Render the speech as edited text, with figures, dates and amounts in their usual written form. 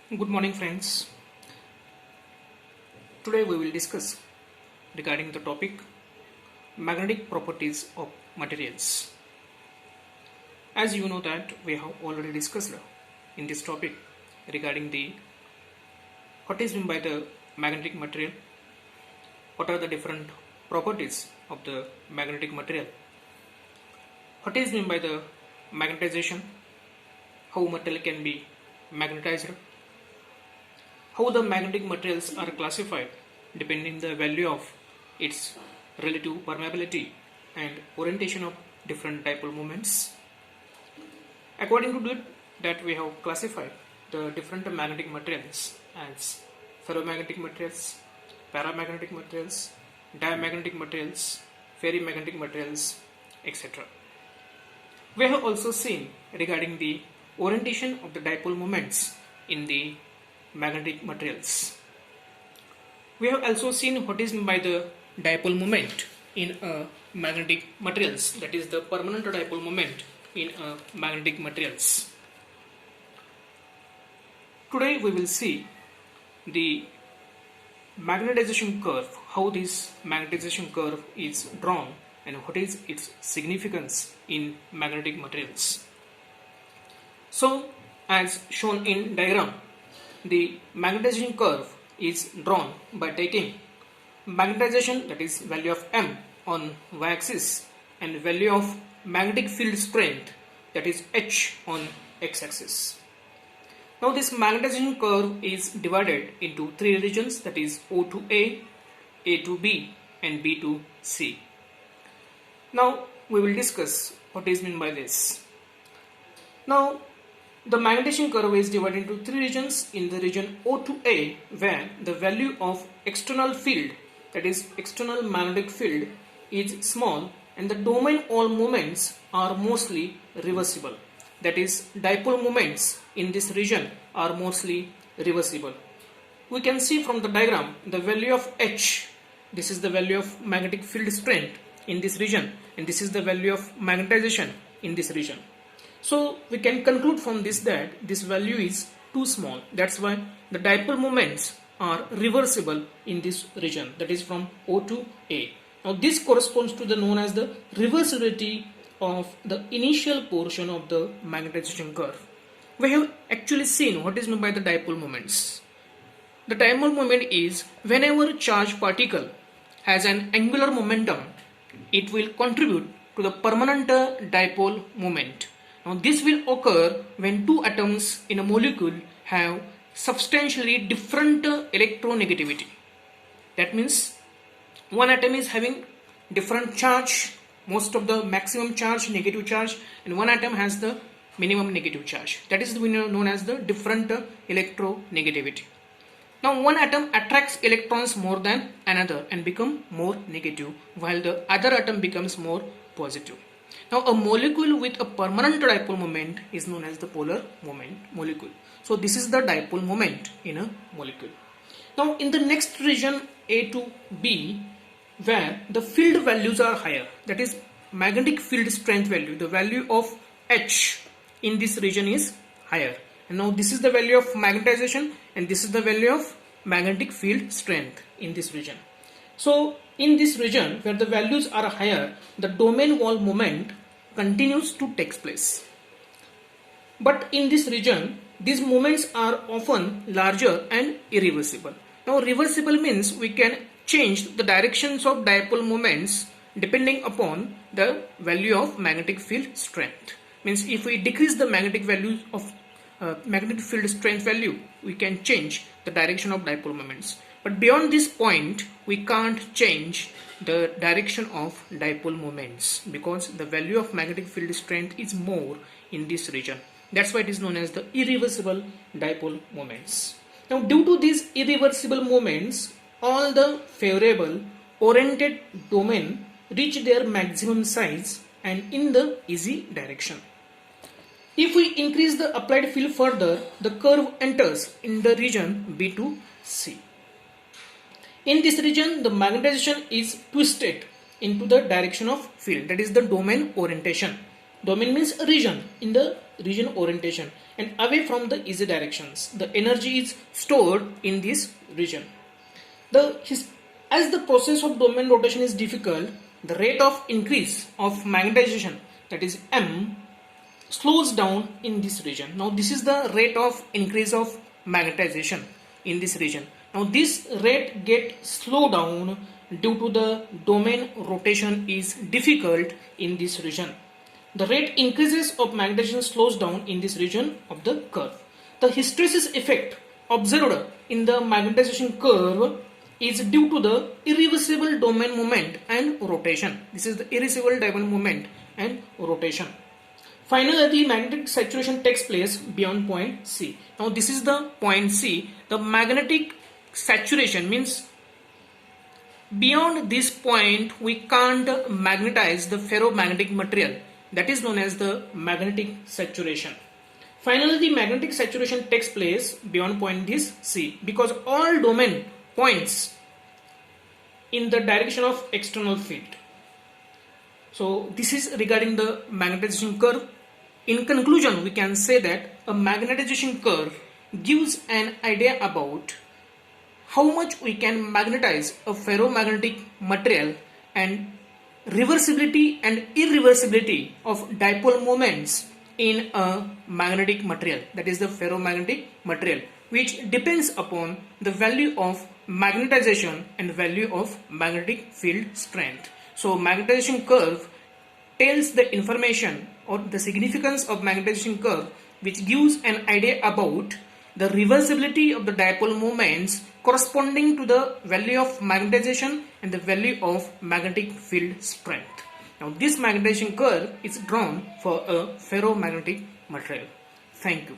Good morning, friends. Today we will discuss regarding the topic magnetic properties of materials. As you know that we have already discussed in this topic regarding the what is meant by the magnetic material, what are the different properties of the magnetic material, what is meant by the magnetization, how metal can be magnetized, how the magnetic materials are classified depending the value of its relative permeability and orientation of different dipole moments. According to that, we have classified the different magnetic materials as ferromagnetic materials, paramagnetic materials, diamagnetic materials, ferrimagnetic materials, etc. We have also seen regarding the orientation of the dipole moments in the magnetic materials. We have also seen what is meant by the dipole moment in magnetic materials, that is the permanent dipole moment in magnetic materials. Today we will see the magnetization curve, how this magnetization curve is drawn and what is its significance in magnetic materials. So, as shown in diagram, the magnetization curve is drawn by taking magnetization, that is value of M on y-axis, and value of magnetic field strength, that is H on x-axis. Now this magnetization curve is divided into three regions, that is O to A to B and B to C. Now we will discuss what is meant by this. Now the magnetization curve is divided into three regions. In the region O to A, where the value of external field, that is external magnetic field, is small and the domain all moments are mostly reversible, that is dipole moments in this region are mostly reversible. We can see from the diagram the value of H, this is the value of magnetic field strength in this region, and this is the value of magnetization in this region. So we can conclude from this that this value is too small. That's why the dipole moments are reversible in this region, that is from O to A. Now this corresponds to the known as the reversibility of the initial portion of the magnetization curve. We have actually seen what is meant by the dipole moments. The dipole moment is whenever charged particle has an angular momentum, it will contribute to the permanent dipole moment. Now this will occur when two atoms in a molecule have substantially different electronegativity. That means one atom is having different charge, most of the maximum charge, negative charge, and one atom has the minimum negative charge. That is known as the different electronegativity. Now one atom attracts electrons more than another and become more negative, while the other atom becomes more positive. Now a molecule with a permanent dipole moment is known as the polar molecule. So this is the dipole moment in a molecule. Now in the next region A to B, where the field values are higher, that is magnetic field strength value, the value of H in this region is higher. And now this is the value of magnetization and this is the value of magnetic field strength in this region. So in this region where the values are higher, the domain wall moment continues to take place. But in this region, these moments are often larger and irreversible. Now reversible means we can change the directions of dipole moments depending upon the value of magnetic field strength. Means if we decrease the magnetic value of magnetic field strength value, we can change the direction of dipole moments. But beyond this point, we can't change the direction of dipole moments because the value of magnetic field strength is more in this region. That's why it is known as the irreversible dipole moments. Now due to these irreversible moments, all the favorable oriented domain reach their maximum size and in the easy direction. If we increase the applied field further, the curve enters in the region B to C. In this region, the magnetization is twisted into the direction of field, that is the domain orientation. Domain means a region in the region orientation and away from the easy directions. The energy is stored in this region. As the process of domain rotation is difficult, the rate of increase of magnetization, that is M, slows down in this region. Now this is the rate of increase of magnetization in this region. Now this rate get slow down due to the domain rotation is difficult in this region. The rate increases of magnetization slows down in this region of the curve. The hysteresis effect observed in the magnetization curve is due to the irreversible domain moment and rotation. This is the irreversible domain moment and rotation. Finally, the magnetic saturation takes place beyond point C. Now this is the point C. The magnetic saturation means beyond this point we can't magnetize the ferromagnetic material. That is known as the magnetic saturation. Finally, the magnetic saturation takes place beyond point this C because all domain points in the direction of external field. So this is regarding the magnetization curve. In conclusion, we can say that a magnetization curve gives an idea about how much we can magnetize a ferromagnetic material and reversibility and irreversibility of dipole moments in a magnetic material, that is the ferromagnetic material, which depends upon the value of magnetization and value of magnetic field strength. So magnetization curve tells the information or the significance of magnetization curve, which gives an idea about the reversibility of the dipole moments corresponding to the value of magnetization and the value of magnetic field strength. Now this magnetization curve is drawn for a ferromagnetic material. Thank you.